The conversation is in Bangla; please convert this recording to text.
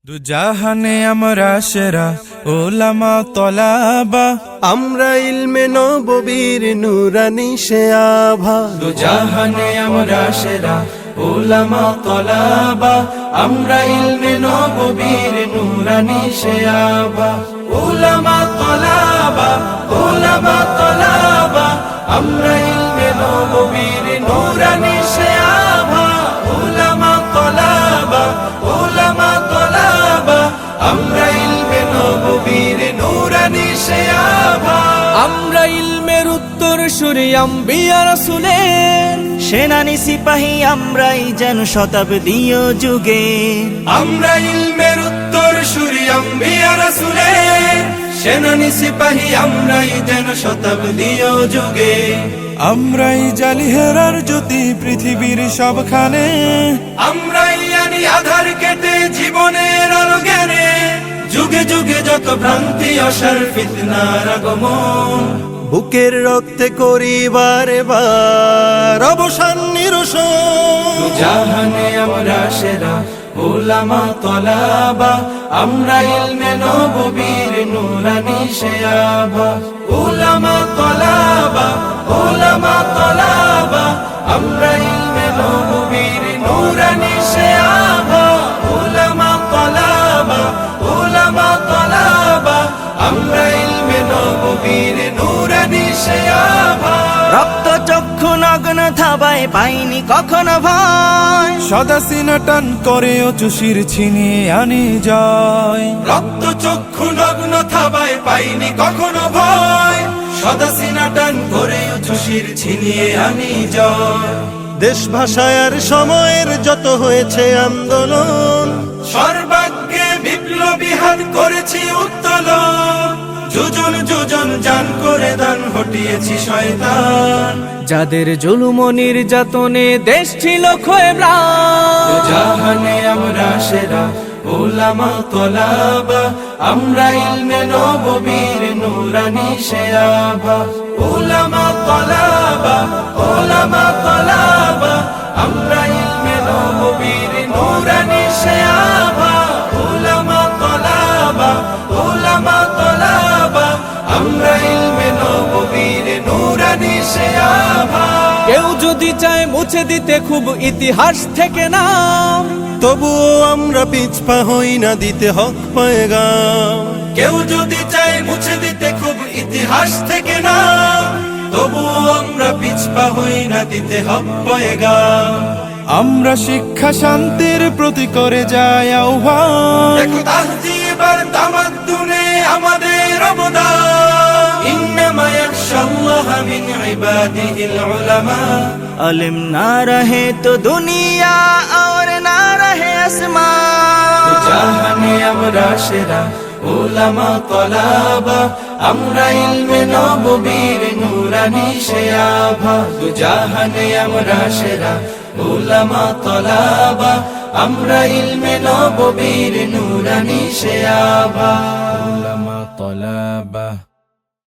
দু জাহানে আমরা সেরা ওলামা তলাবা, আমরা ইলমে নববীর নুরানি সে আভা। দু জাহানে আমরা সেরা ওলামা তলাবা, আমরা ইলমে নববীর নুরানি সে আভা। ওলামা তলাবা, ওলামা তলাবা, আমরা ইলমে নববীর নুরানি সে আভা। ওলামা তলাবা, ওলামা তলাবা, আমরা ইলমে নববীর নুরানি সে আভা। আমরা ইলমের উত্তর সুরি আম্বিয়া রাসূলের সেনানি সিপাহী আমরাই যেন শতাব্দীয় যুগে। আমরা ইলমের উত্তর সুরি আম্বিয়া রাসূলের সেনানি সিপাহী আমরাই যেন শতাব্দীয় যুগে। আমরাই জালি হেরার জ্যোতি পৃথিবীর সবখানে, আমরাই আনি আধার কেটে জীবনের আলো জ্ঞানে। যুগে যুগে যত ভ্রান্তি অসার ফিতনার আগমন, বুকের রক্তে করি বারে বার অবসান নিরসন। জাহানে আমরা সেরা ওলামা তলাবা, আমরা ইলমে নববীর নুরানি সে আভা। ওলামা তলাবা, ওলামা তলাবা, আমরা ইলমে নববীর নুরানি সে আভা। ওলামা তলাবা, ওলামা তলাবা, আমরা ইলমে নববীর নুরানি সে আভা। রক্ত চক্ষু নগ্ন থাবায় পাইনি কখনো ভয়, সদা সিনা টান করে চুষির ছিনিয়ে আনি যায়। রক্ত চক্ষু নগ্ন থাবায় পাইনি কখনো ভয়, সদা সিনা টান করে চুষির ছিনিয়ে আনি যায়। দেশ ভাষায় আর সময়ের যত হয়েছে আন্দোলন, সর্বাগ্যে বিপ্লবী হাত করেছি উত্তোলন। যোজন যোজন জান করে দান হটিয়েছি শয়তান, যাদের জুলুম ও নির্যাতনে দেশ ছিল ক্ষয়ে ম্লান। জাহানে আমরা সেরা ওলামা তলাবা, আমরা ইলমে নববীর নুরানি সে আভা। ওলামা তলাবা, ওলামা তলাবা, আমরা ইলমে নববীর নুরানি সে আভা। ওলামা তলাবা, ওলামা তলাবা, আমরা ইলমে নববীর নুরানি সে আভা। কেউ যদি চায় মুছে দিতে খুব ইতিহাস থেকে নাম, তবুও আমরা পিছপা হই না দিতে হক পয়গাম। কেউ যদি চায় মুছে দিতে খুব ইতিহাস থেকে না, তবুও আমরা পিছপা হই না দিতে হক পয়গাম। আমরা শিক্ষা শান্তির প্রতি করে যাই আহ্বান, দেখো তাহজিব আর তামাদ্দুনে আমাদের অবদান। ইন্নামা ইয়াখশাল্লাহা মিন ইবাদিহিল উলামা, अलिम ना रहे तो दुनिया और ना रहे आसमान। জাহানে আমরা সেরা ওলামা তলাবা, আমরা ইলমে নববীর নুরানি সে আভা। দু জাহানে আমরা সেরা ওলামা তলাবা, আমরা ইলমে নববীর নুরানি সে আভা। ওলামা তলাবা।